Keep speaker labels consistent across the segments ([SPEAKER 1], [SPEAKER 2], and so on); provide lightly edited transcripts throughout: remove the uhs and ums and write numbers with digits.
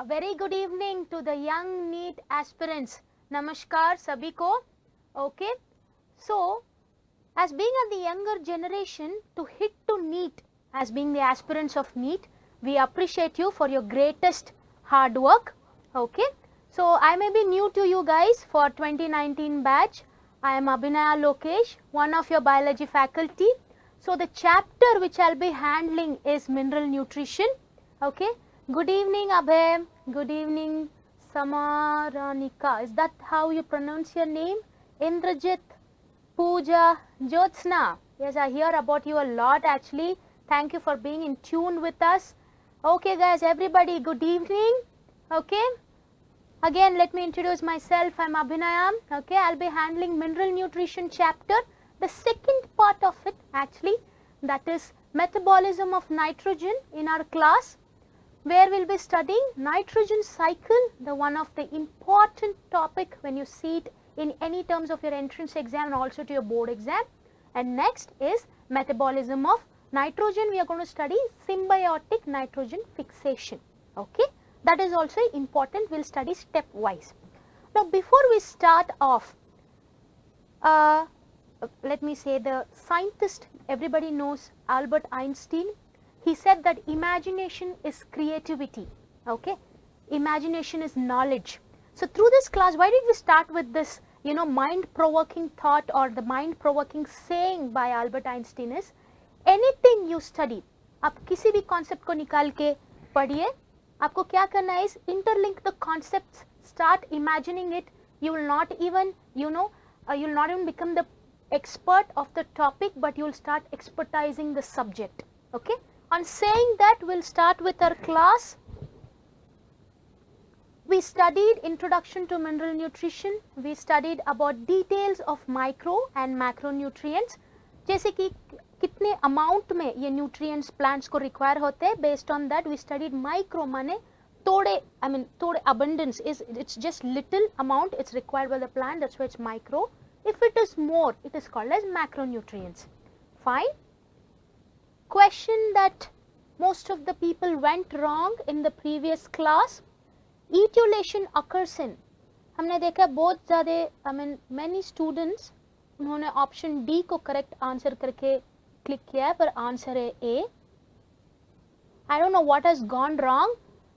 [SPEAKER 1] A very good evening to the young NEET aspirants. Namaskar sabhi ko. Okay. So, as being of the younger generation to hit to NEET, as being the aspirants of NEET, we appreciate you for your greatest hard work. Okay. So, I may be new to you guys for 2019 batch. I am Abhinaya Lokesh, one of your biology faculty. So, the chapter which I will be handling is mineral nutrition. Okay. Good evening Abhay. Good evening Samaranika. Is that how you pronounce your name? Indrajit, Pooja, Jyotsna. Yes, I hear about you a lot actually. Thank you for being in tune with us. Okay guys, everybody, good evening. Okay. Again, let me introduce myself. I am Abhinaya. Okay, I will be handling mineral nutrition chapter. The second part of it actually, that is metabolism of nitrogen in our class, where we will be studying nitrogen cycle, the one of the important topic when you see it in any terms of your entrance exam and also to your board exam. And next is metabolism of nitrogen. We are going to study symbiotic nitrogen fixation. Okay, that is also important. We will study stepwise. Now, before we start off, let me say the scientist, everybody knows Albert Einstein. He said that imagination is creativity. Okay, imagination is knowledge. So, through this class, why did we start with this, mind-provoking thought or the mind-provoking saying by Albert Einstein is, anything you study, आप किसी भी concept को निकाल के पढ़िए, आपको क्या करना है is interlink the concepts, start imagining it. You will not even, you will not even become the expert of the topic, but you will start expertizing the subject. Okay. On saying that, we will start with our class. We studied introduction to mineral nutrition. We studied about details of micro and macronutrients. जैसे कि कितने amount में ये nutrients plants को require होते हैं. Based on that, we studied micro माने थोड़े, थोड़े abundance is, it's just little amount it's required by the plant. That's why it's micro. If it is more, it is called as macronutrients. Fine. Question that most of the people went wrong in the previous class. Etiolation occurs in, हमने देखा बहुत ज़्यादा many students उन्होंने option D को correct answer करके click किया है, पर answer है A. I don't know what has gone wrong.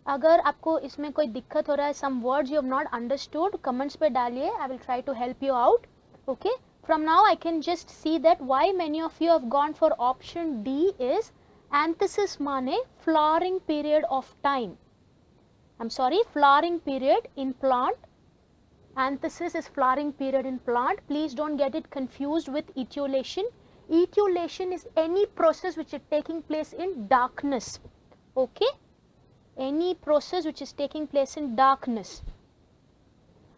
[SPEAKER 1] अगर आपको इसमें कोई दिक्कत हो रहा है, some words you have not understood, comments पे डालिए. I will try to help you out. Okay. From now I can just see that why many of you have gone for option D is anthesis माने flowering period of time. I'm sorry, flowering period in plant. Anthesis is flowering period in plant. Please don't get it confused with etiolation. Etiolation is any process which is taking place in darkness. Okay? Any process which is taking place in darkness.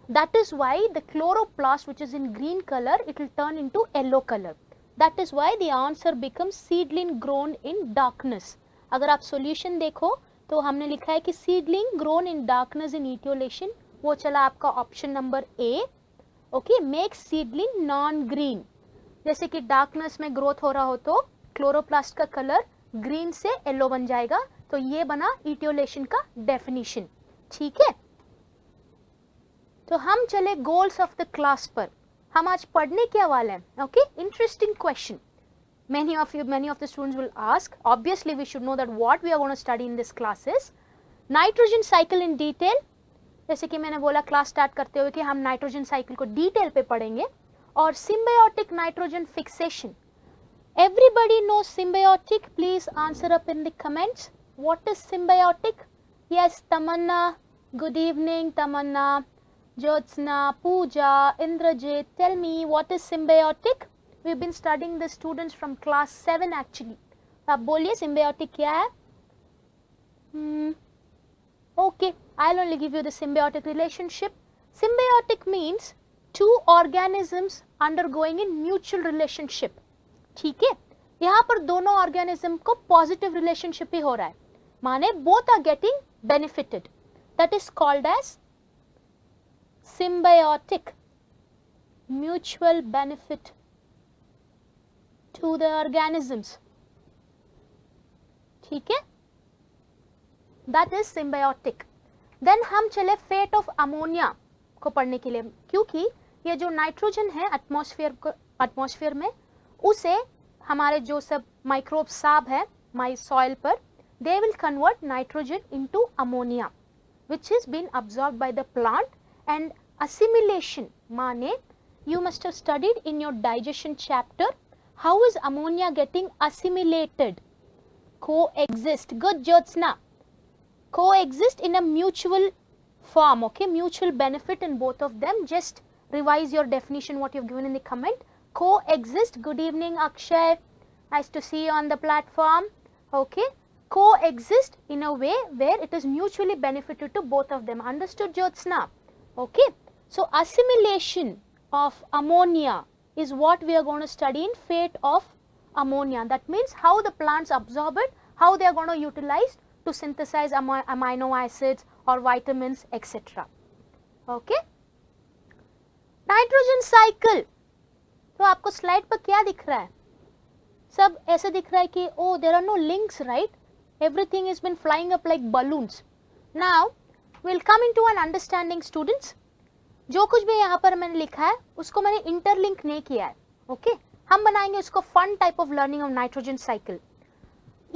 [SPEAKER 1] That is why the chloroplast, which is in green color, it will turn into yellow color. That is why the answer becomes seedling grown in darkness. अगर आप solution देखो तो हमने लिखा है कि seedling grown in darkness in etiolation, वो चला आपका option number A. Okay, makes seedling non-green. जैसे कि darkness में growth हो रहा हो तो chloroplast का color green से yellow बन जाएगा. तो ये बना etiolation का definition. ठीक है. तो हम चले goals of the class पर. हम आज पढ़ने क्या वाले हैं? Okay, interesting question. Many of the students will ask. Obviously, we should know that what we are going to study in this class is nitrogen cycle in detail. जैसे कि मैंने बोला class start करते हुए कि हम nitrogen cycle को detail पे पढ़ेंगे, और symbiotic nitrogen fixation. Everybody knows symbiotic. Please answer up in the comments. What is symbiotic? Yes, Tamanna. Good evening, Tamanna. Jyotsna, Pooja, Indrajit, tell me what is symbiotic? We've been studying the students from class 7 actually. आप बोलिए symbiotic क्या है? Okay, I'll only give you the symbiotic relationship. Symbiotic means two organisms undergoing in mutual relationship. ठीक है? यहाँ पर दोनों organism को positive relationship ही हो रहा है. माने both are getting benefited. That is called as symbiotic, mutual benefit to the organisms. ठीक है? That is symbiotic. देन हम चले फेट ऑफ अमोनिया को पढ़ने के लिए, क्योंकि ये जो नाइट्रोजन है एटमॉस्फेयर में, उसे हमारे जो सब माइक्रोब साब है माई सॉइल पर, they will convert nitrogen into ammonia which is been absorbed by the plant. And assimilation माने you must have studied in your digestion chapter how is ammonia getting assimilated, coexist, good Jyotsna, coexist in a mutual form, okay, mutual benefit in both of them. Just revise your definition what you've given in the comment. Coexist, good evening Akshay, nice to see you on the platform, okay. Coexist in a way where it is mutually beneficial to both of them. Understood Jyotsna? Okay. So assimilation of ammonia is what we are going to study in fate of ammonia. That means how the plants absorb it, how they are going to utilize to synthesize amino acids or vitamins, etc. Okay. Nitrogen cycle. तो आपको slide पर क्या दिख रहा है? सब ऐसे दिख रहा है कि oh there are no links, right? Everything has been flying up like balloons. Now we'll come into an understanding students. जो कुछ भी यहाँ पर मैंने लिखा है उसको मैंने इंटरलिंक नहीं किया है, ओके हम बनाएंगे उसको fun type of learning of nitrogen cycle.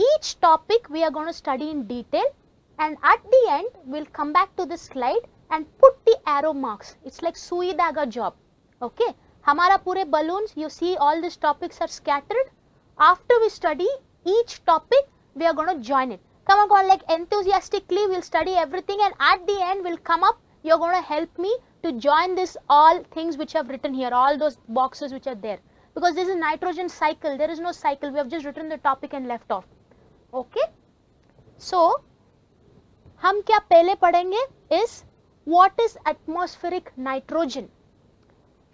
[SPEAKER 1] Each topic we are going to study in detail, and at the end we'll come back to this slide and put the arrow marks. It's like सुई धागा job, okay. हमारा पूरे balloons, you see all these topics are scattered. After we study each topic, we are going to join it. Come on, like enthusiastically we'll study everything, and at the end we'll come up, you're going to help me to join this all things which I've written here, all those boxes which are there, because this is nitrogen cycle. There is no cycle, we have just written the topic and left off, okay. So हम क्या पहले पढ़ेंगे is what is atmospheric nitrogen.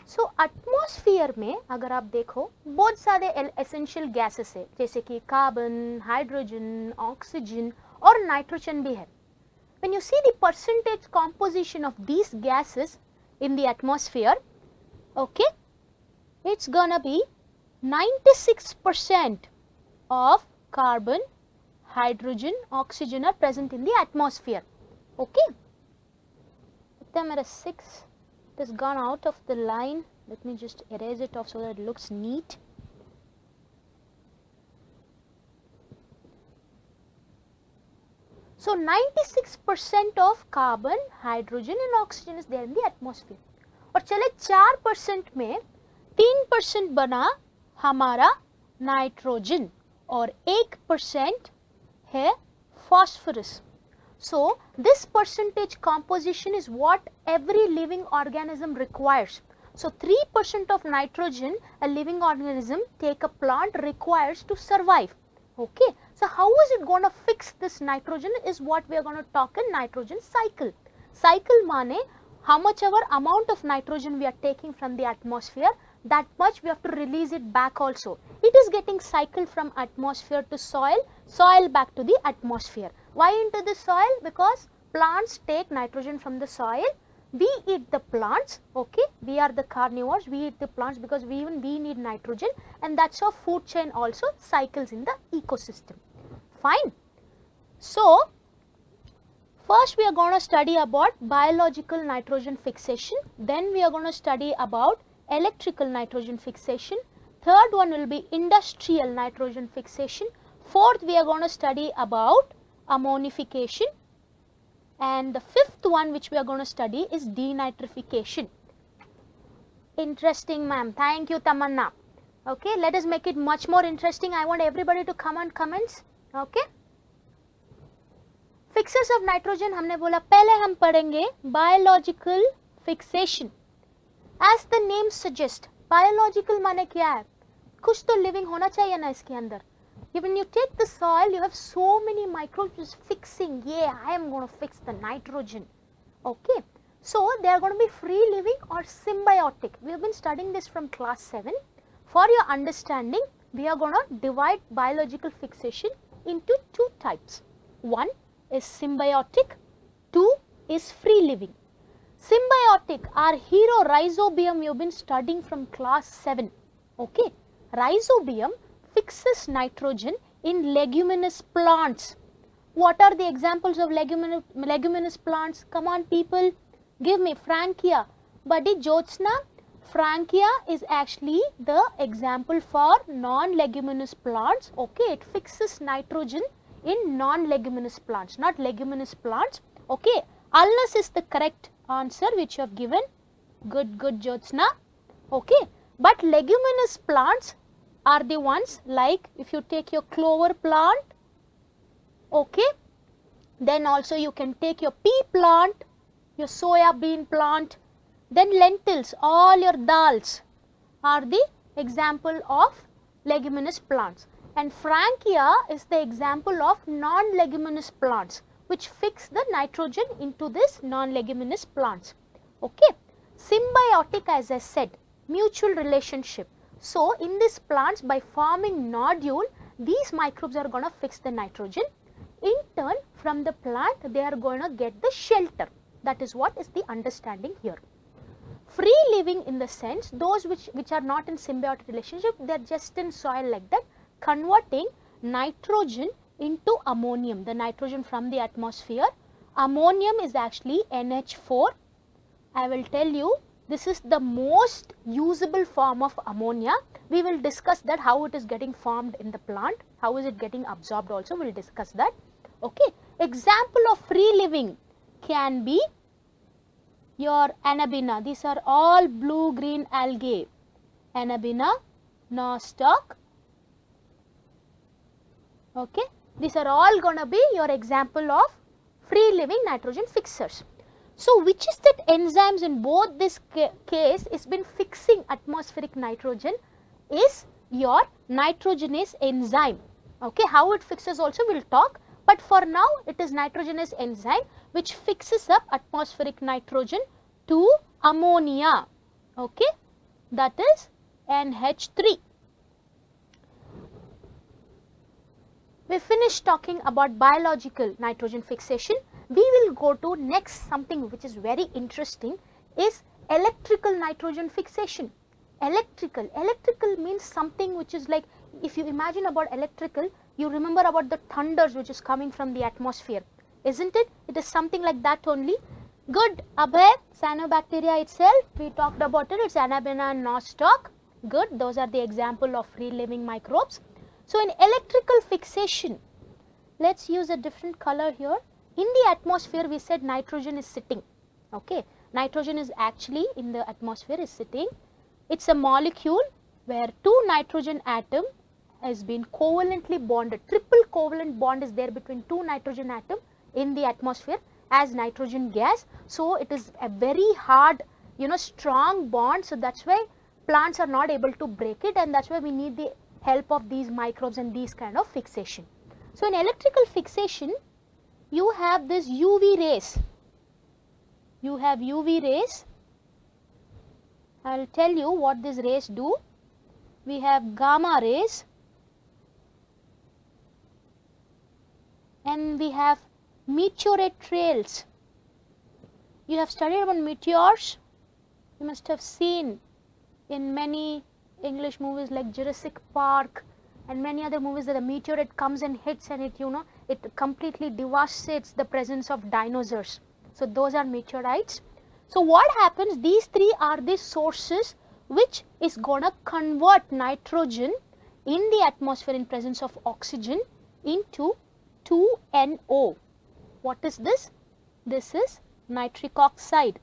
[SPEAKER 1] So atmosphere में अगर आप देखो बहुत सारे essential gases है, जैसे कि कार्बन, हाइड्रोजन, ऑक्सीजन और नाइट्रोजन भी है. When you see the percentage composition of these gases in the atmosphere, okay, it's gonna be 96% of carbon, hydrogen, oxygen are present in the atmosphere, okay. मेरा 6 it has gone out of the line. Let me just erase it off so that it looks neat. So 96% of carbon, hydrogen and oxygen is there in the atmosphere. और चले 4% में 3% बना हमारा nitrogen और 1% है phosphorus. So this percentage composition is what every living organism requires. So 3% of nitrogen a living organism, take a plant, requires to survive, okay. So how is it going to fix this nitrogen is what we are going to talk in nitrogen cycle. Cycle माने how much ever amount of nitrogen we are taking from the atmosphere, that much we have to release it back also. It is getting cycled from atmosphere to soil, soil back to the atmosphere. Why into the soil? Because plants take nitrogen from the soil, we eat the plants, okay, we are the carnivores, we eat the plants because we need nitrogen, and that's how food chain also cycles in the ecosystem. Fine. So first we are going to study about biological nitrogen fixation, then we are going to study about electrical nitrogen fixation, third one will be industrial nitrogen fixation, fourth we are going to study about ammonification, and the fifth one which we are going to study is denitrification. Interesting ma'am, thank you Tamanna. Okay, let us make it much more interesting. I want everybody to come on comments, okay. Fixers of nitrogen हमने बोला पहले हम पढ़ेंगे biological fixation. As the name suggests, biological माने क्या है? कुछ तो living होना चाहिए ना इसके अंदर. When you take the soil, you have so many microbes just fixing. Yeah, I am going to fix the nitrogen. Okay. So they are going to be free living or symbiotic. We have been studying this from class 7. For your understanding, we are going to divide biological fixation into two types. One is symbiotic, two is free living. Symbiotic, our hero rhizobium you have been studying from class 7. Okay. Rhizobium fixes nitrogen in leguminous plants. What are the examples of leguminous plants? Come on people, give me. Frankia. Buddy Jyotsna, Frankia is actually the example for non-leguminous plants. Okay, it fixes nitrogen in non-leguminous plants, not leguminous plants. Okay, Ulmus is the correct answer which you have given. Good, good Jyotsna. Okay, but leguminous plants are the ones like if you take your clover plant, okay, then also you can take your pea plant, your soya bean plant, then lentils, all your dals are the example of leguminous plants. And Frankia is the example of non-leguminous plants which fix the nitrogen into this non-leguminous plants. Okay, symbiotic, as I said, mutual relationship. So in these plants, by forming nodule, these microbes are going to fix the nitrogen. In turn, from the plant, they are going to get the shelter. That is what is the understanding here. Free living in the sense, those which are not in symbiotic relationship, they are just in soil like that, converting nitrogen into ammonium, the nitrogen from the atmosphere. Ammonium is actually NH4. I will tell you, this is the most usable form of ammonia. We will discuss that, how it is getting formed in the plant, how is it getting absorbed also, we will discuss that. Okay. Example of free living can be your Anabaena. These are all blue-green algae. Anabaena, nostoc. Okay. These are all going to be your example of free living nitrogen fixers. So, which is that enzymes in both this case is been fixing atmospheric nitrogen is your nitrogenase enzyme. Okay, how it fixes also we will talk, but for now it is nitrogenase enzyme which fixes up atmospheric nitrogen to ammonia. Okay, that is NH3. We finished talking about biological nitrogen fixation. We will go to next something which is very interesting is electrical nitrogen fixation. Electrical means something which is like, if you imagine about electrical, you remember about the thunders which is coming from the atmosphere, isn't it? It is something like that only. Good, Abhay, cyanobacteria itself, we talked about it, it's Anabaena and nostoc. Good, those are the example of free living microbes. So, in electrical fixation, let's use a different color here. In the atmosphere, we said nitrogen is sitting. Okay, nitrogen is actually in the atmosphere is sitting. It's a molecule where two nitrogen atom has been covalently bonded. Triple covalent bond is there between two nitrogen atom in the atmosphere as nitrogen gas. So, it is a very hard, strong bond. So, that's why plants are not able to break it, and that's why we need the help of these microbes and these kind of fixation. So, in electrical fixation, you have this UV rays. You have UV rays. I will tell you what these rays do. We have gamma rays and we have meteorite trails. You have studied about meteors. You must have seen in many English movies like Jurassic Park and many other movies that the meteorite comes and hits and it completely devastates the presence of dinosaurs. So, those are meteorites. So, what happens, these three are the sources which is going to convert nitrogen in the atmosphere in presence of oxygen into 2NO. What is this? This is nitric oxide.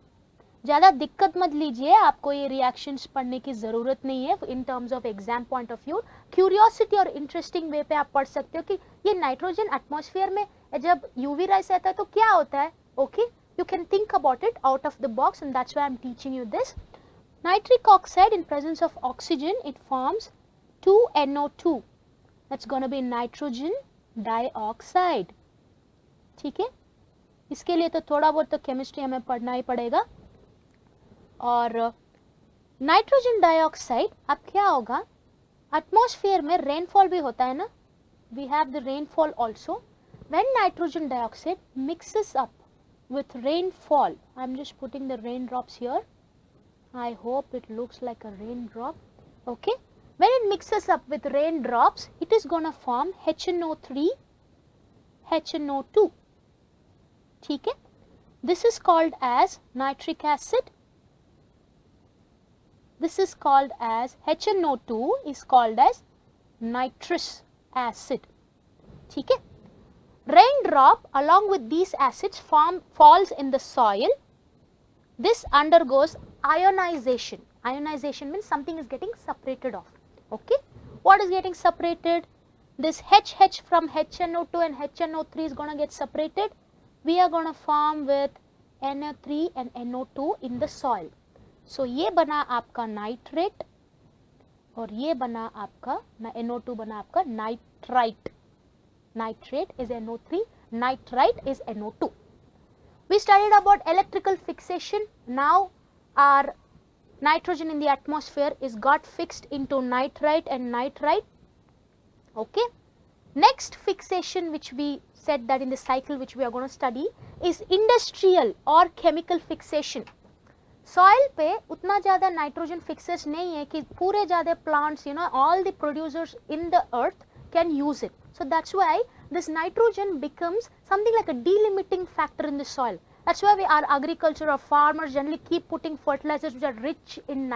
[SPEAKER 1] ज़्यादा दिक्कत मत लीजिए, आपको ये reactions पढ़ने की ज़रूरत नहीं है in terms of exam point of view. Curiosity और इंटरेस्टिंग वे पे आप पढ़ सकते हो कि ये नाइट्रोजन एटमॉस्फेयर में जब यूवी राइज आता है तो क्या होता है. Okay, you can think about it out of the box and that's why I am teaching you this. Nitric oxide in presence of oxygen, it forms 2NO2. That's going to be nitrogen dioxide. ठीक है, इसके लिए तो थोड़ा बहुत तो chemistry हमें पढ़ना ही पड़ेगा. और नाइट्रोजन डाइऑक्साइड, अब क्या होगा, एटमॉस्फेयर में रेनफॉल भी होता है ना, we have the rainfall also. When nitrogen dioxide mixes up with rainfall, I am just putting the raindrops here. I hope it looks like a raindrop. Okay, when it mixes up with raindrops, it is going to form HNO3 HNO2. ठीक है, this is called as nitric acid. This is called as HNO2 is called as nitrous acid. ठीक है, raindrop along with these acids falls in the soil. This undergoes ionization. Ionization means something is getting separated off. Okay, what is getting separated? This HH from HNO2 and HNO3 is going to get separated. We are going to form with NO3 and NO2 in the soil. So ये बना आपका nitrate और ये बना आपका NO2 बना आपका nitrite. Nitrate is NO3, nitrite is NO2. We studied about electrical fixation. Now our nitrogen in the atmosphere is got fixed into nitrite and nitrite. Okay. Next fixation which we said that in the cycle which we are going to study is industrial or chemical fixation. Soil पे उतना ज़्यादा nitrogen fixes नहीं है कि पूरे ज़्यादा plants, all the producers in the earth can use it. So that's why this nitrogen becomes something like a delimiting factor in the soil. That's why our agriculture or farmers generally keep putting fertilizers which are rich in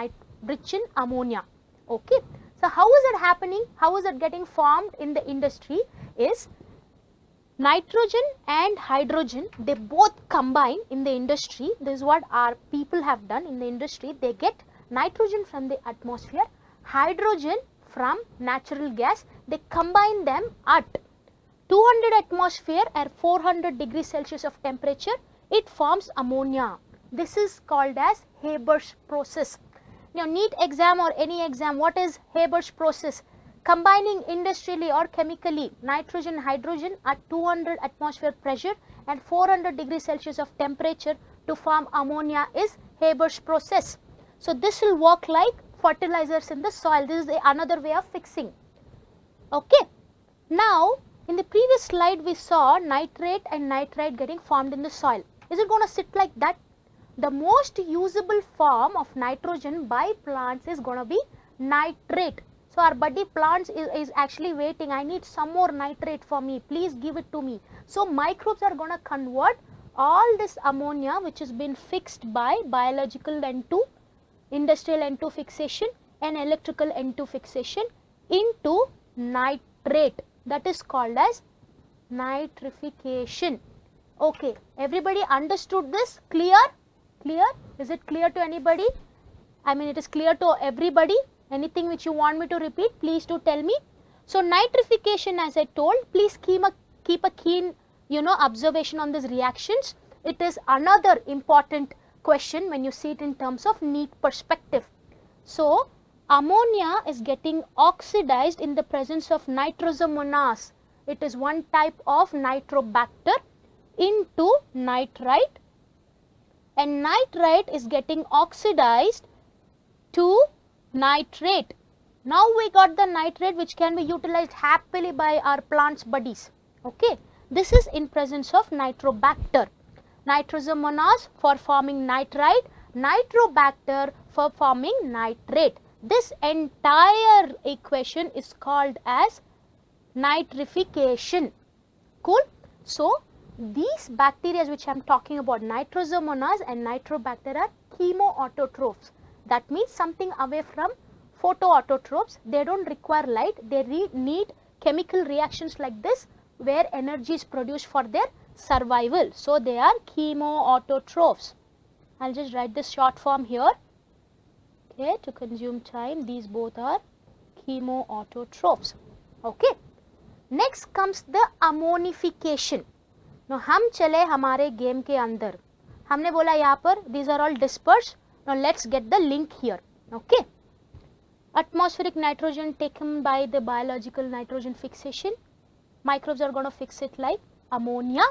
[SPEAKER 1] ammonia. Okay. So how is it happening? How is it getting formed in the industry? Is nitrogen and hydrogen, they both combine in the industry. This is what our people have done in the industry. They get nitrogen from the atmosphere, hydrogen from natural gas. They combine them at 200 atmosphere or 400 degrees Celsius of temperature. It forms ammonia. This is called as Haber's process. Now, NEET exam or any exam, what is Haber's process? Combining industrially or chemically nitrogen, hydrogen at 200 atmosphere pressure and 400 degrees Celsius of temperature to form ammonia is Haber's process. So this will work like fertilizers in the soil. This is another way of fixing. Okay. Now, in the previous slide we saw nitrate and nitrite getting formed in the soil. Is it going to sit like that? The most usable form of nitrogen by plants is going to be nitrate. So our buddy plants is actually waiting. I need some more nitrate for me. Please give it to me. So microbes are going to convert all this ammonia which has been fixed by biological N2, industrial N2 fixation and electrical N2 fixation into nitrate. That is called as nitrification. Okay, everybody understood this? Clear? Clear? Is it clear to anybody? I mean, it is clear to everybody. Anything which you want me to repeat, please do tell me. So nitrification, as I told, please keep a keen observation on these reactions. It is another important question when you see it in terms of NEET perspective. So ammonia is getting oxidized in the presence of nitrosomonas. It is one type of nitrobacter into nitrite, and nitrite is getting oxidized to nitrate. Now we got the nitrate which can be utilized happily by our plants buddies. Okay, this is in presence of nitrobacter. Nitrosomonas for forming nitrite, nitrobacter for forming nitrate. This entire equation is called as nitrification. Cool. So these bacteria which I am talking about, nitrosomonas and nitrobacter, are chemoautotrophs. That means something away from photoautotrophs. They don't require light. They need chemical reactions like this where energy is produced for their survival. So they are chemoautotrophs. I'll just write this short form here. Okay, to consume time, these both are chemoautotrophs. Okay. Next comes the ammonification. Now हम चले हमारे game के अंदर. हमने बोला यहाँ पर these are all dispersed. Now let's get the link here. Okay. Atmospheric nitrogen taken by the biological nitrogen fixation. Microbes are going to fix it like ammonia.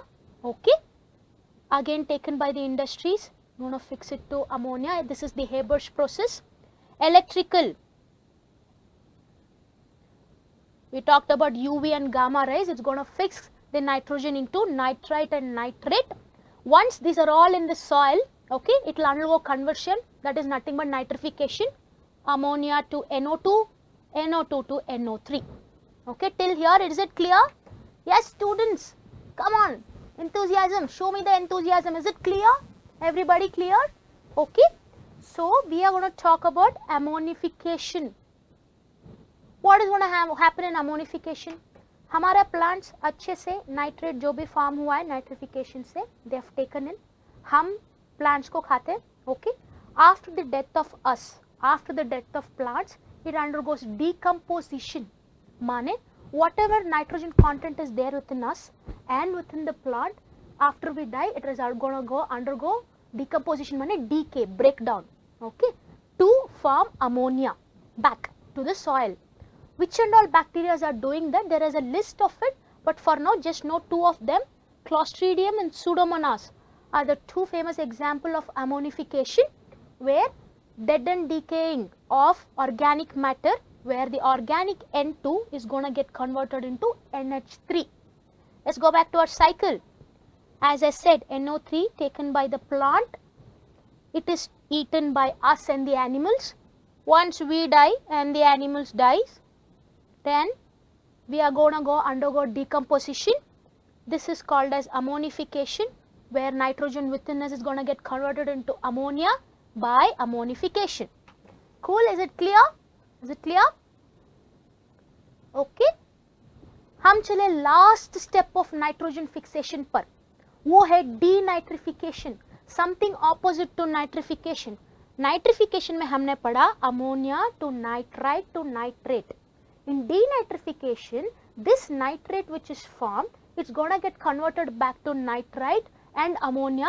[SPEAKER 1] Okay. Again taken by the industries. Going to fix it to ammonia. This is the Haber's process. Electrical. We talked about UV and gamma rays. It's going to fix the nitrogen into nitrite and nitrate. Once these are all in the soil, okay, it will undergo conversion. That is nothing but nitrification. Ammonia to NO2, NO2 to NO3. Okay, till here is it clear? Yes, students. Come on, enthusiasm, show me the enthusiasm. Is it clear? Everybody clear? Okay. So we are going to talk about ammonification. What is going to happen in ammonification? हमारा plants अच्छे से nitrate जो भी farm हुआ है nitrification से they have taken in. हम plants को खाते हैं. Okay. After the death of us, after the death of plants, it undergoes decomposition. माने whatever nitrogen content is there within us and within the plant, after we die, it is going to undergo decomposition, माने decay, breakdown. Okay. To form ammonia back to the soil. Which and all bacteria are doing that? There is a list of it, but for now just know two of them. Clostridium and Pseudomonas are the two famous examples of ammonification, where dead and decaying of organic matter, where the organic N2 is going to get converted into NH3. Let's go back to our cycle. As I said, NO3 taken by the plant, it is eaten by us and the animals. Once we die and the animals dies, then we are going to undergo decomposition. This is called as ammonification, where nitrogen within us is going to get converted into ammonia by ammonification. Cool, is it clear? Is it clear? Okay. हम चले last step of nitrogen fixation पर, वो है denitrification, something opposite to nitrification. Nitrification में हमने पढ़ा ammonia to nitrite to nitrate. In denitrification, this nitrate which is formed, it's going to get converted back to nitrite and ammonia.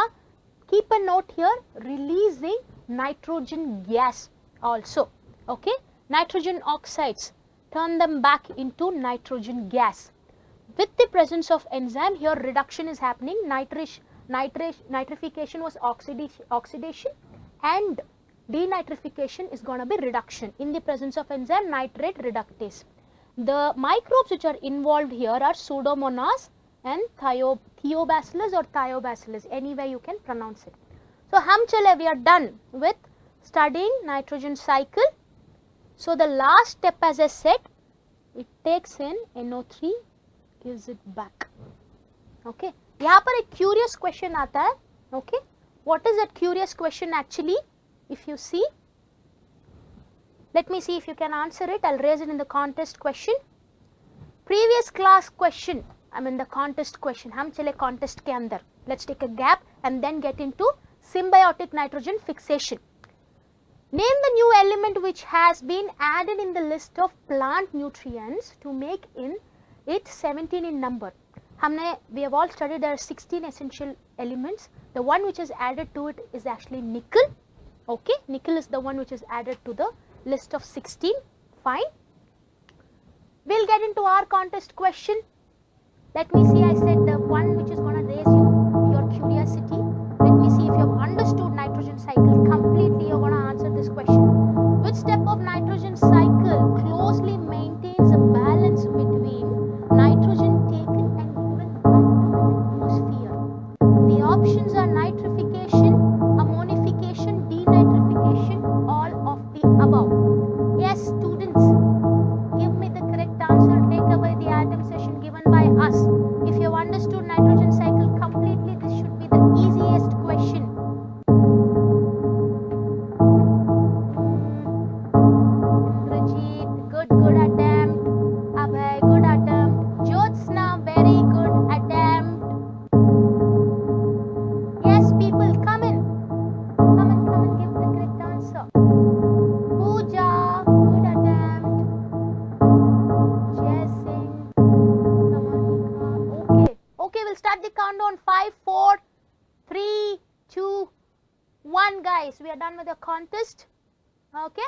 [SPEAKER 1] Keep a note here, releasing nitrogen gas also. Okay, nitrogen oxides, turn them back into nitrogen gas. With the presence of enzyme, here reduction is happening. Nitrification was oxidation and denitrification is going to be reduction. In the presence of enzyme, nitrate reductase. The microbes which are involved here are Pseudomonas and Theobacillus or Thiobacillus, any way you can pronounce it. So, we are done with studying nitrogen cycle. So, the last step, as I said, it takes in NO3, gives it back. Okay. यहाँ पर एक curious question आता है. Okay. What is that curious question actually? If you see, let me see if you can answer it. I'll raise it in the contest question. Previous class question, I mean the contest question. हम चले contest के अंदर. Let's take a gap and then get into symbiotic nitrogen fixation. Name the new element which has been added in the list of plant nutrients to make it 17 in number. We have all studied there are 16 essential elements. The one which is added to it is actually nickel. Okay, nickel is the one which is added to the list of 16. Fine. We'll get into our contest question. Let me see, I said the one which is going to raise your curiosity. Let me see if you have understood nitrogen cycle completely. You're going to answer this question. Which step of nitrogen cycle closely maintains a balance between nitrogen taken and given back to the atmosphere? The options are nitrification, ammonification, denitrification, all of the above. Yes, students, give me the correct answer. Take away the atom session given by us. If you have understood nitrogen cycle completely, this should be the easiest question. Indrajit, good attempt. Abhay, good attempt. Jyotsna, very good attempt. Yes, people, come in, give the correct answer. Pooja, good attempt. Jaising, Samanika. Okay, we'll start the countdown. 5, 4, 3, 2, 1, guys. We are done with the contest. Okay.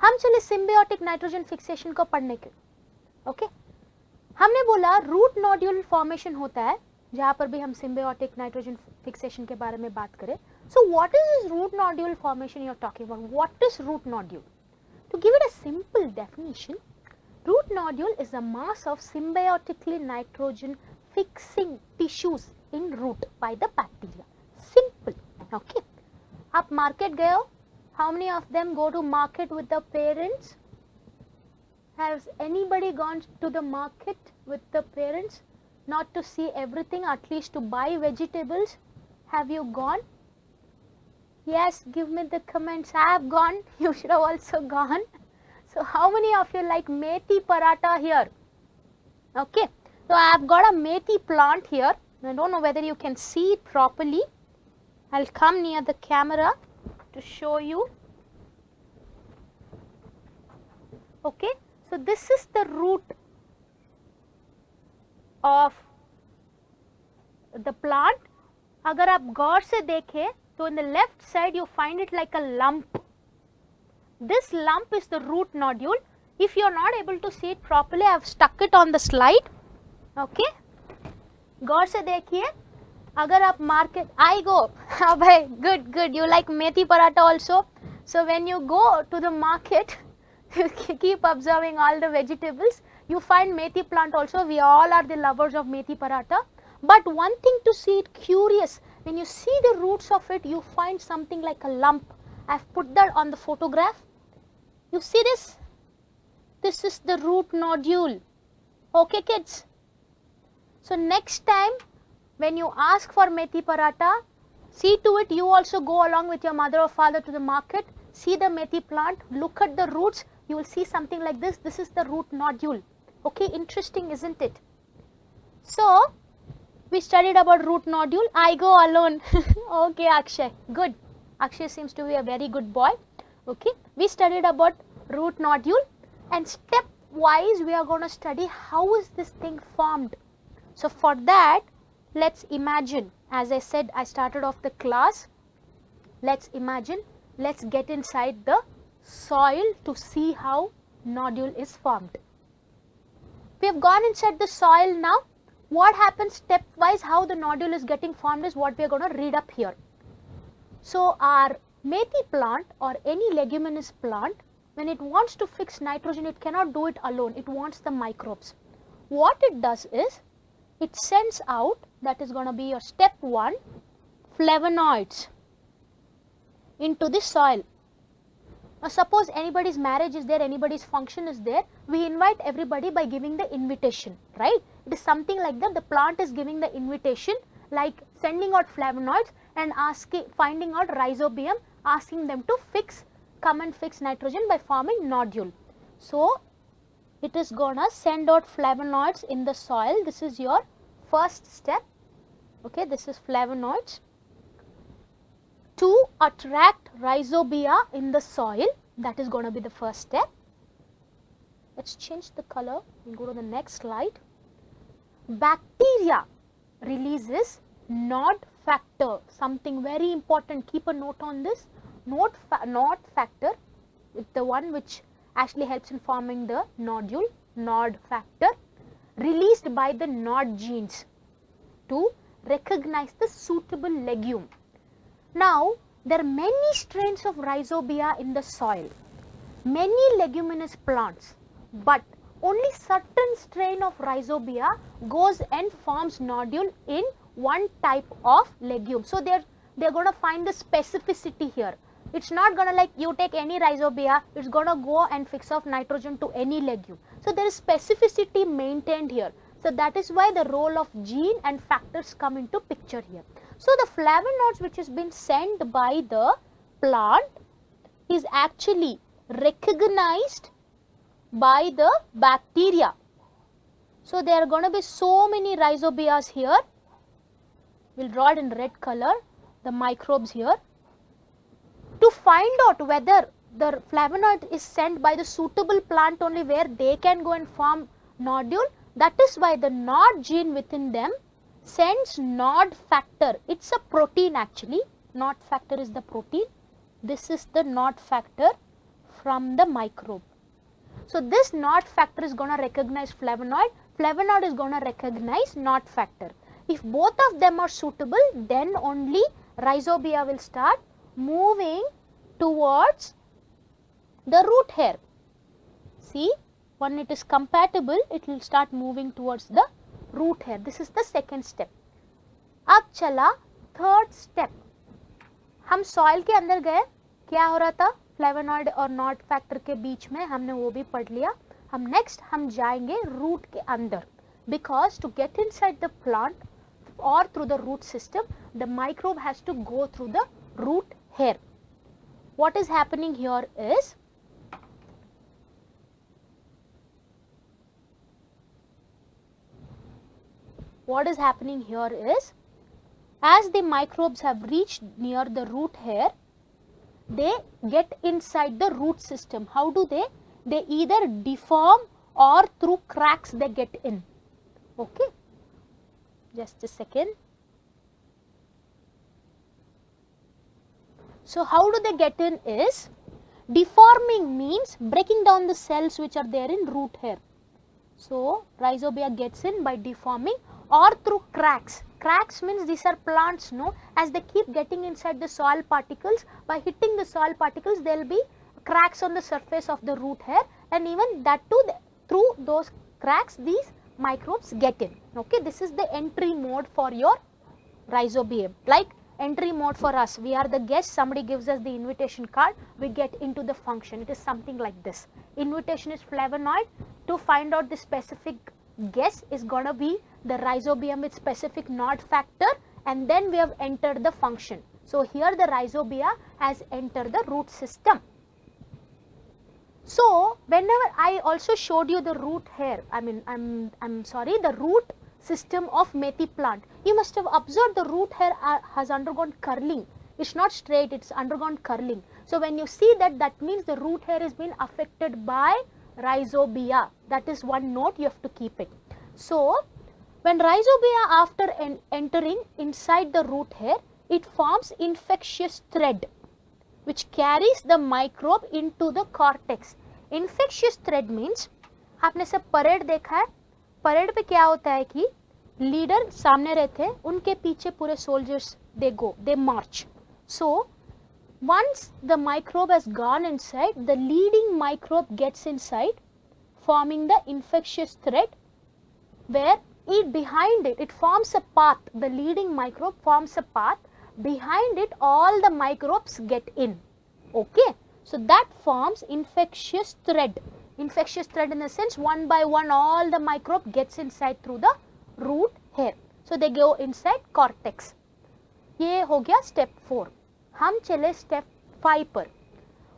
[SPEAKER 1] हम चले symbiotic nitrogen fixation को पढ़ने के. Okay. हमने बोला root nodule formation होता है, जहाँ पर भी हम symbiotic nitrogen fixation के बारे में बात करें. So what is this root nodule formation you are talking about? What is root nodule? To give it a simple definition, root nodule is a mass of symbiotically nitrogen fixing tissues in root by the bacteria. Simple. Okay. आप market गए हो? How many of them go to market with the parents? Has anybody gone to the market with the parents? not to see everything, at least to buy vegetables. Have you gone? Yes, give me the comments. I have gone. You should have also gone. So how many of you like methi paratha here? Okay, so I have got a methi plant here. I don't know whether you can see it properly. I'll come near the camera to show you. Okay, so this is the root of the plant. अगर आप गौर से देखें तो in the left side you find it like a lump. This lump is the root nodule. If you are not able to see it properly, I have stuck it on the slide. Okay, गौर से देखिए. अगर आप market, I go. हाँ भाई, good. You like methi paratha also. So when you go to the market, you keep observing all the vegetables. You find methi plant also. We all are the lovers of methi paratha. But one thing to see it curious, when you see the roots of it, you find something like a lump. I have put that on the photograph. You see this? This is the root nodule. Okay, kids? So next time when you ask for methi paratha, see to it you also go along with your mother or father to the market, see the methi plant, look at the roots, you will see something like this. This is the root nodule. Okay, interesting, isn't it? So we studied about root nodule. I go alone. Okay, Akshay, good. Akshay seems to be a very good boy. Okay, we studied about root nodule, and step wise we are going to study how is this thing formed. So for that, let's imagine, as I said, I started off the class. Let's imagine, let's get inside the soil to see how nodule is formed. We have gone inside the soil now. What happens stepwise, how the nodule is getting formed is what we are going to read up here. So our methi plant or any leguminous plant, when it wants to fix nitrogen, it cannot do it alone. It wants the microbes. What it does is, it sends out, that is going to be your step 1, flavonoids into the soil. Now suppose anybody's marriage is there, anybody's function is there, we invite everybody by giving the invitation, right? It is something like that. The plant is giving the invitation, like sending out flavonoids and finding out rhizobium, asking them to come and fix nitrogen by forming nodule. So it is gonna send out flavonoids in the soil. This is your first step. Okay, this is flavonoids to attract rhizobia in the soil. That is going to be the first step. Let's change the color and go to the next slide. Bacteria releases nod factor, something very important. Keep a note on this. Nod factor is the one which actually helps in forming the nodule, nod factor, released by the nod genes to recognize the suitable legume. Now there are many strains of rhizobia in the soil, many leguminous plants, but only certain strain of rhizobia goes and forms nodule in one type of legume. So they're going to find the specificity here. It's not going to like you take any rhizobia, it's going to go and fix off nitrogen to any legume. So there is specificity maintained here. So that is why the role of gene and factors come into picture here. So the flavonoids which has been sent by the plant is actually recognized by the bacteria. So there are going to be so many rhizobias here. We'll draw it in red color, the microbes here. To find out whether the flavonoid is sent by the suitable plant only where they can go and form nodule, that is why the nod gene within them sends nod factor. It's a protein actually. Nod factor is the protein. This is the nod factor from the microbe. So this nod factor is going to recognize flavonoid. Flavonoid is going to recognize nod factor. If both of them are suitable, then only rhizobia will start moving towards the root hair. See, when it is compatible, it will start moving towards the root hair. This is the second step. अब चला third step. हम soil के अंदर गए, क्या हो रहा था? फ्लेवोनॉइड और नॉड फैक्टर के बीच में हमने वो भी पढ़ लिया. हम नेक्स्ट हम जाएंगे रूट के अंदर. Because to get inside the plant or through the root system, the microbe has to go through the root hair. What is happening here is, as the microbes have reached near the root hair, they get inside the root system. How do they? They either deform or through cracks they get in. Okay, just a second. So how do they get in is, deforming means breaking down the cells which are there in root hair. So rhizobia gets in by deforming or through cracks. Cracks means these are plants, no? As they keep getting inside the soil particles, by hitting the soil particles there will be cracks on the surface of the root hair, and even that too, through those cracks these microbes get in. Okay, this is the entry mode for your rhizobium. Like entry mode for us, we are the guests, somebody gives us the invitation card, we get into the function. It is something like this. Invitation is flavonoid. To find out the specific guest is going to be the rhizobium with specific nod factor, and then we have entered the function. So here the rhizobia has entered the root system. So whenever I also showed you the root hair, the root system of methi plant, you must have observed the root hair has undergone curling. It's not straight, it's undergone curling. So when you see that, that means the root hair has been affected by rhizobia. That is one note, you have to keep it. So when rhizobia, after entering inside the root hair, it forms infectious thread which carries the microbe into the cortex. Infectious thread means, आपने सब parade देखा है, parade पे क्या होता है कि leader सामने रहते हैं, उनके पीछे पूरे soldiers they go, they march. So once the microbe has gone inside, the leading microbe gets inside, forming the infectious thread, where behind it forms a path. The leading microbe forms a path. Behind it all the microbes get in. Okay, so that forms infectious thread. Infectious thread in the sense, one by one all the microbe gets inside through the root hair. So they go inside cortex. ये हो गया step 4. हम चले step 5 पर.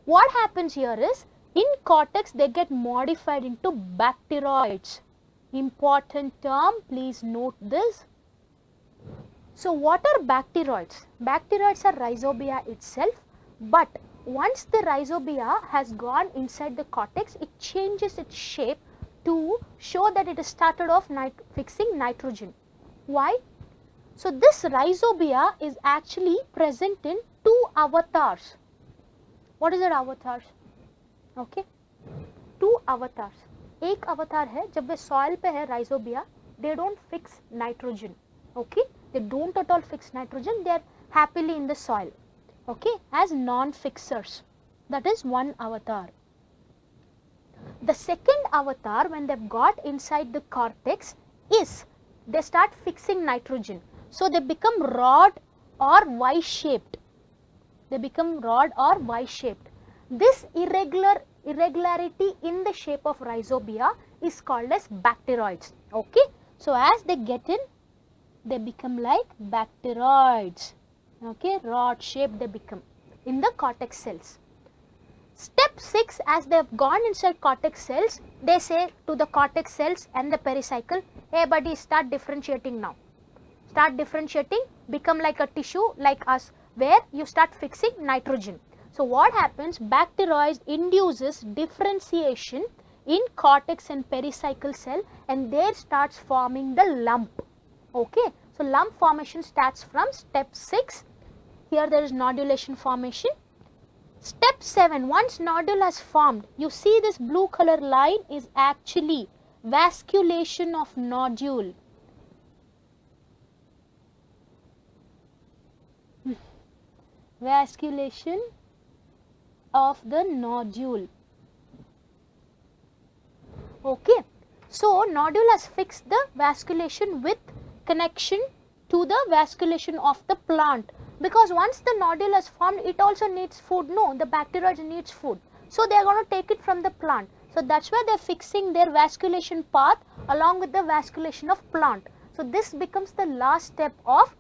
[SPEAKER 1] What happens here is, in cortex they get modified into bacteroids. Important term, please note this. So what are bacteroids? Bacteroids are rhizobia itself, but once the rhizobia has gone inside the cortex, it changes its shape to show that it is started off fixing nitrogen. Why? So this rhizobia is actually present in 2 avatars. What is that avatars? Okay, 2 avatars. एक अवतार है जब वे soil पे है rhizobia, they don't fix nitrogen. Okay, they don't at all fix nitrogen, they are happily in the soil. Okay, as non-fixers. That is one avatar. The second avatar, when they've got inside the cortex, is they start fixing nitrogen. So they become rod or Y-shaped. They become rod or Y-shaped. This irregularity in the shape of rhizobia is called as bacteroids. Okay, so as they get in, they become like bacteroids. Okay, rod shaped they become in the cortex cells. Step 6, as they have gone inside cortex cells, they say to the cortex cells and the pericycle, hey buddy, start differentiating now. Start differentiating, become like a tissue like us, where you start fixing nitrogen. So what happens? Bacteroids induces differentiation in cortex and pericycle cell, and there starts forming the lump. Okay, so lump formation starts from step 6. Here there is nodulation formation. Step 7, once nodule has formed, you see this blue color line is actually vasculation of nodule. Vasculation of the nodule. Okay, so nodule has fixed the vasculation with connection to the vasculation of the plant, because once the nodule has formed, it also needs food. No, the bacteroids needs food, so they are going to take it from the plant. So that's why they are fixing their vasculation path along with the vasculation of plant. So this becomes the last step of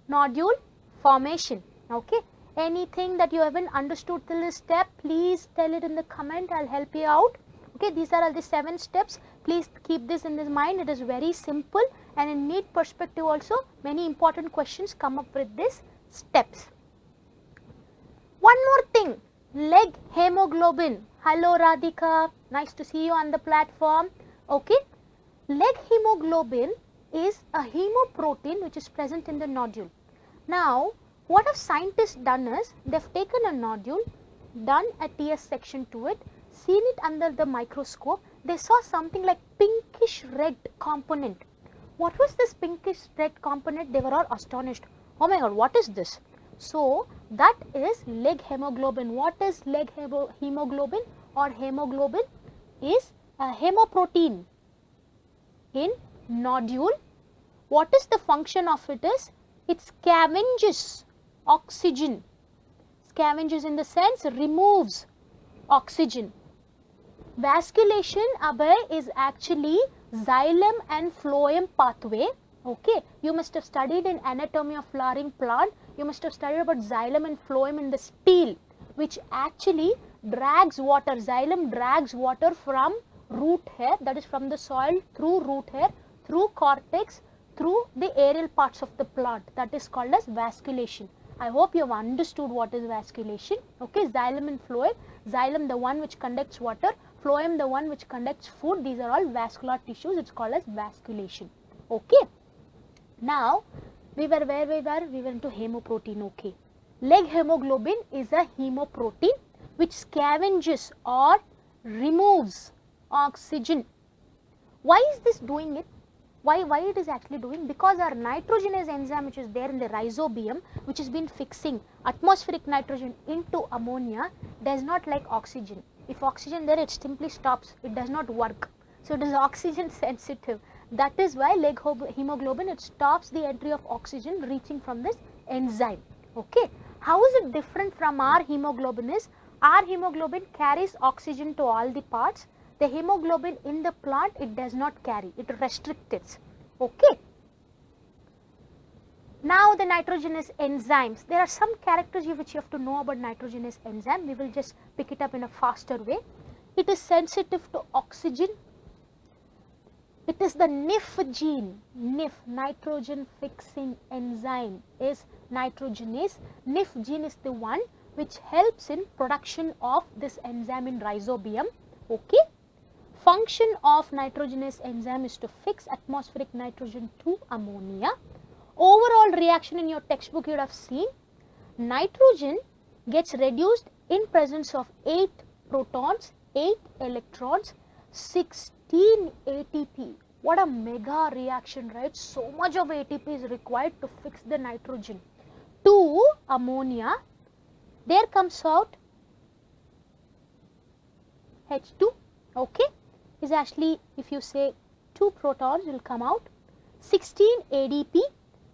[SPEAKER 1] nodule formation. Okay. Anything that you haven't understood till this step, please tell it in the comment. I'll help you out. Okay. These are all the 7 steps. Please keep this in this mind. It is very simple, and in NEET perspective also many important questions come up with these steps. One more thing, Leghemoglobin. Hello Radhika, nice to see you on the platform. Okay. Leghemoglobin is a hemoprotein which is present in the nodule. Now, what have scientists done is, they have taken a nodule, done a TS section to it, seen it under the microscope, they saw something like pinkish red component. What was this pinkish red component? They were all astonished. Oh my god, what is this? So, that is leghemoglobin. What is leghemoglobin or hemoglobin? Is a hemoprotein in nodule. What is the function of it is? It scavenges oxygen. Scavenges in the sense removes oxygen. Vasculation, Abhay, is actually xylem and phloem pathway. Okay, you must have studied in anatomy of flowering plant. You must have studied about xylem and phloem in the steel, which actually drags water. Xylem drags water from root hair, that is from the soil, through root hair, through cortex, through the aerial parts of the plant. That is called as vasculation. I hope you have understood what is vasculation. Okay, xylem and phloem. Xylem, the one which conducts water, phloem, the one which conducts food. These are all vascular tissues. It's called as vasculation. Okay. Now, we were where we were? We were into hemoprotein. Okay. Leghemoglobin is a hemoprotein which scavenges or removes oxygen. Why is this doing it? Why it is actually doing? Because our nitrogenase enzyme which is there in the rhizobium, which has been fixing atmospheric nitrogen into ammonia, does not like oxygen. If oxygen there, it simply stops. It does not work. So it is oxygen sensitive. That is why leghemoglobin, it stops the entry of oxygen reaching from this enzyme. Okay. How is it different from our hemoglobin is? Our hemoglobin carries oxygen to all the parts. The hemoglobin in the plant, it does not carry, it restricts it. Okay. Now the nitrogenase enzymes. There are some characters which you have to know about nitrogenase enzyme. We will just pick it up in a faster way. It is sensitive to oxygen. It is the NIF gene. NIF, nitrogen fixing enzyme, is nitrogenase. NIF gene is the one which helps in production of this enzyme in rhizobium. Okay. Function of nitrogenase enzyme is to fix atmospheric nitrogen to ammonia. Overall reaction in your textbook you would have seen, nitrogen gets reduced in presence of 8 protons, 8 electrons, 16 ATP. What a mega reaction, right? So much of ATP is required to fix the nitrogen to ammonia. There comes out H2. Okay. Is actually, if you say 2 protons will come out, 16 ADP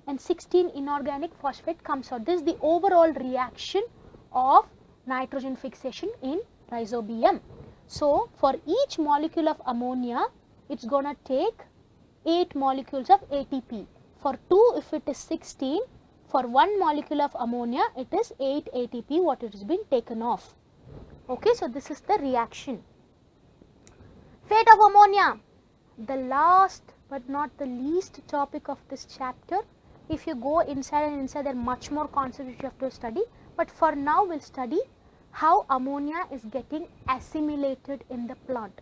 [SPEAKER 1] and 16 inorganic phosphate comes out. This is the overall reaction of nitrogen fixation in rhizobium. So, for each molecule of ammonia, it's going to take 8 molecules of ATP. For 2, if it is 16, for 1 molecule of ammonia, it is 8 ATP what it has been taken off. Okay, so this is the reaction. Fate of ammonia, the last but not the least topic of this chapter. If you go inside and inside, there are much more concepts which you have to study. But for now, we'll study how ammonia is getting assimilated in the plant.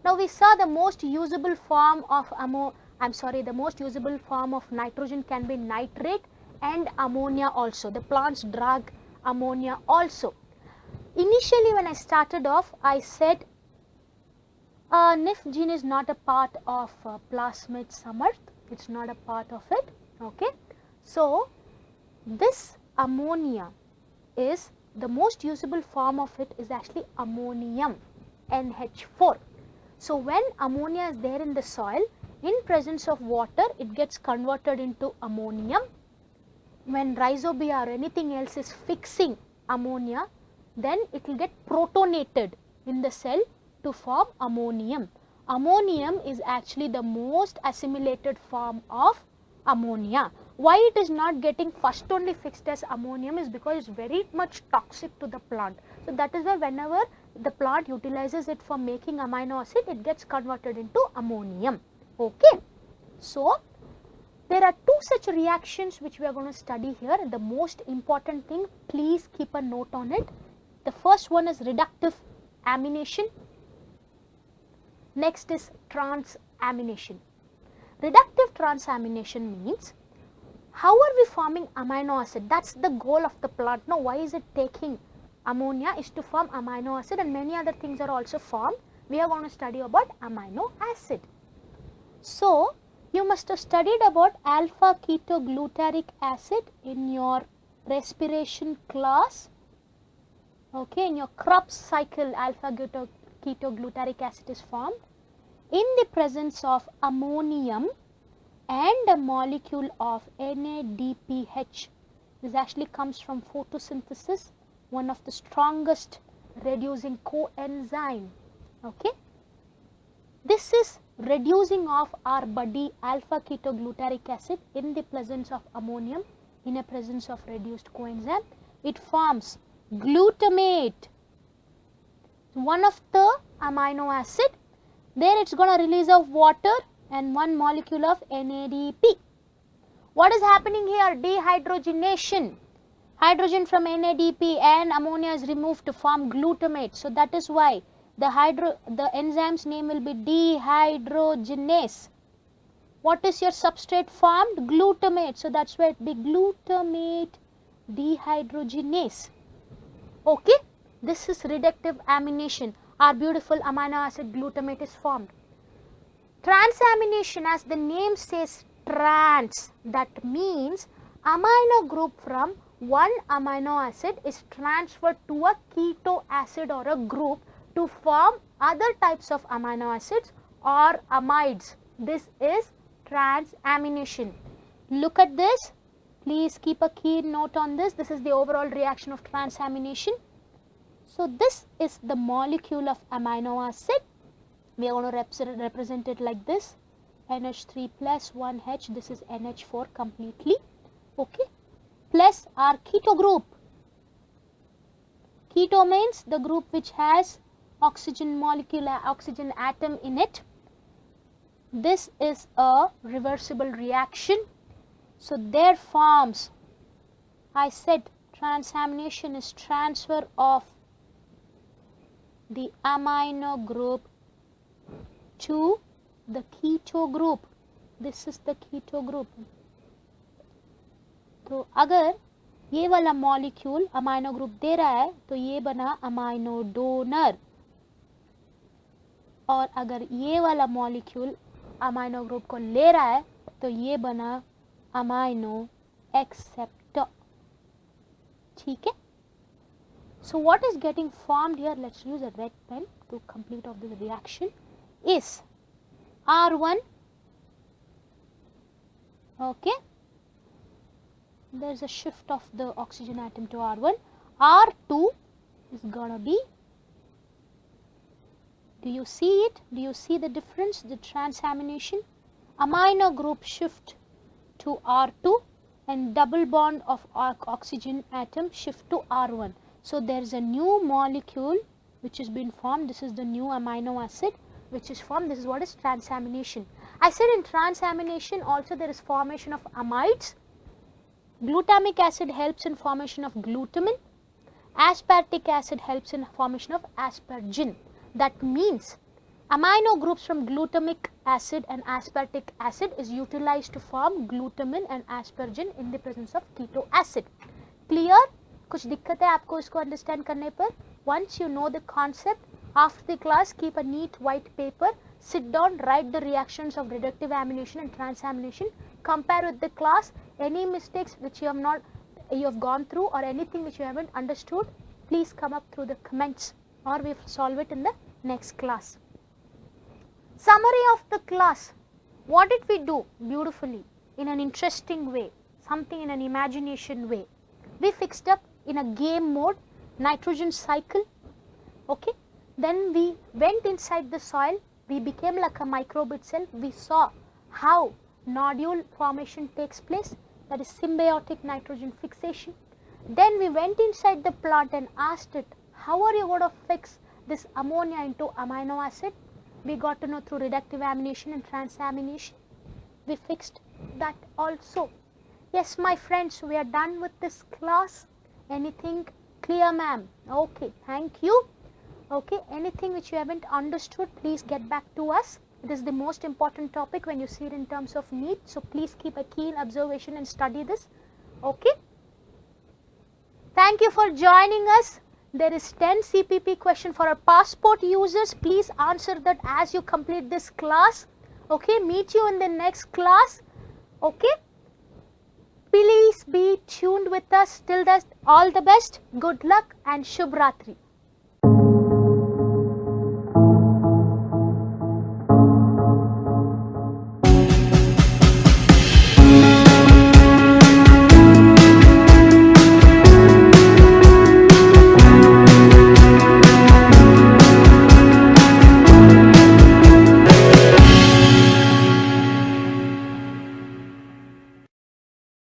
[SPEAKER 1] Now, we saw the most usable form of the most usable form of nitrogen can be nitrate and ammonia also. The plants drag ammonia also. Initially, when I started off, I said NIF gene is not a part of plasmid samarth. It's not a part of it. Okay. So, this ammonia is the most usable form of it is actually ammonium, NH4. So, when ammonia is there in the soil, in presence of water, it gets converted into ammonium. When rhizobia or anything else is fixing ammonia, then it will get protonated in the cell to form ammonium. Ammonium is actually the most assimilated form of ammonia. Why it is not getting first only fixed as ammonium is because it's very much toxic to the plant. So that is why whenever the plant utilizes it for making amino acid, it gets converted into ammonium. Okay. So there are two such reactions which we are going to study here. The most important thing, please keep a note on it. The first one is reductive amination. Next is transamination. Reductive transamination means how are we forming amino acid? That's the goal of the plant. Now, why is it taking ammonia is to form amino acid, and many other things are also formed. We are going to study about amino acid. So, you must have studied about alpha ketoglutaric acid in your respiration class. Okay, in your Krebs cycle, alpha ketoglutaric acid is formed in the presence of ammonium and a molecule of NADPH. This actually comes from photosynthesis, one of the strongest reducing coenzyme. Okay, this is reducing of our body alpha ketoglutaric acid in the presence of ammonium in a presence of reduced coenzyme. It forms glutamate, one of the amino acid. There it's going to release of water and one molecule of NADP. What is happening here? Dehydrogenation. Hydrogen from NADP and ammonia is removed to form glutamate. So that is why the enzyme's name will be dehydrogenase. What is your substrate formed? Glutamate. So that's why it will be glutamate dehydrogenase. Okay, this is reductive amination. Our beautiful amino acid glutamate is formed. Transamination, as the name says, trans, that means amino group from one amino acid is transferred to a keto acid or a group to form other types of amino acids or amides. This is transamination. Look at this. Please keep a keen note on this. This is the overall reaction of transamination. So this is the molecule of amino acid. We are going to represent it like this. NH3 plus 1H. This is NH4 completely. Okay. Plus our keto group. Keto means the group which has oxygen molecule, oxygen atom in it. This is a reversible reaction. So there forms, I said transamination is transfer of the amino group to the keto group. This is the keto group. तो अगर ये वाला molecule amino group दे रहा है तो ये बना amino donor, और अगर ये वाला मॉलिक्यूल अमाइनो ग्रुप को ले रहा है तो ये बना अमाइनो एक्सेप्टर. ठीक है. So what is getting formed here, let's use a red pen to complete of this reaction, is R1. Okay, there is a shift of the oxygen atom to R1. R2 is gonna be, do you see it? Do you see the difference? The transamination, amino group shift to R2 and double bond of oxygen atom shift to R1. So there is a new molecule which has been formed. This is the new amino acid which is formed. This is what is transamination. I said in transamination also there is formation of amides. Glutamic acid helps in formation of glutamin. Aspartic acid helps in formation of aspargine. That means amino groups from glutamic acid and aspartic acid is utilized to form glutamin and aspargine in the presence of keto acid. Clear? कुछ दिक्कत है आपको इसको understand करने पर? Once you know the concept, after the class keep a neat white paper, sit down, write the reactions of reductive amination and transamination, compare with the class. Any mistakes which you have gone through or anything which you haven't understood, please come up through the comments or we will solve it in the next class. Summary of the class. What did we do? Beautifully, in an interesting way, something in an imagination way. We fixed up in a game mode, nitrogen cycle. Okay, then we went inside the soil, we became like a microbe itself. We saw how nodule formation takes place, that is symbiotic nitrogen fixation. Then we went inside the plant and asked it, how are you going to fix this ammonia into amino acid? We got to know through reductive amination and transamination. We fixed that also. Yes, my friends, we are done with this class. Anything clear, ma'am? Okay, thank you. Okay, anything which you haven't understood, please get back to us. It is the most important topic when you see it in terms of NEET. So please keep a keen observation and study this. Okay. Thank you for joining us. There is 10 CPP question for our passport users. Please answer that as you complete this class. Okay, meet you in the next class. Okay. Please be tuned with us. Till that, all the best. Good luck and Shubh Ratri.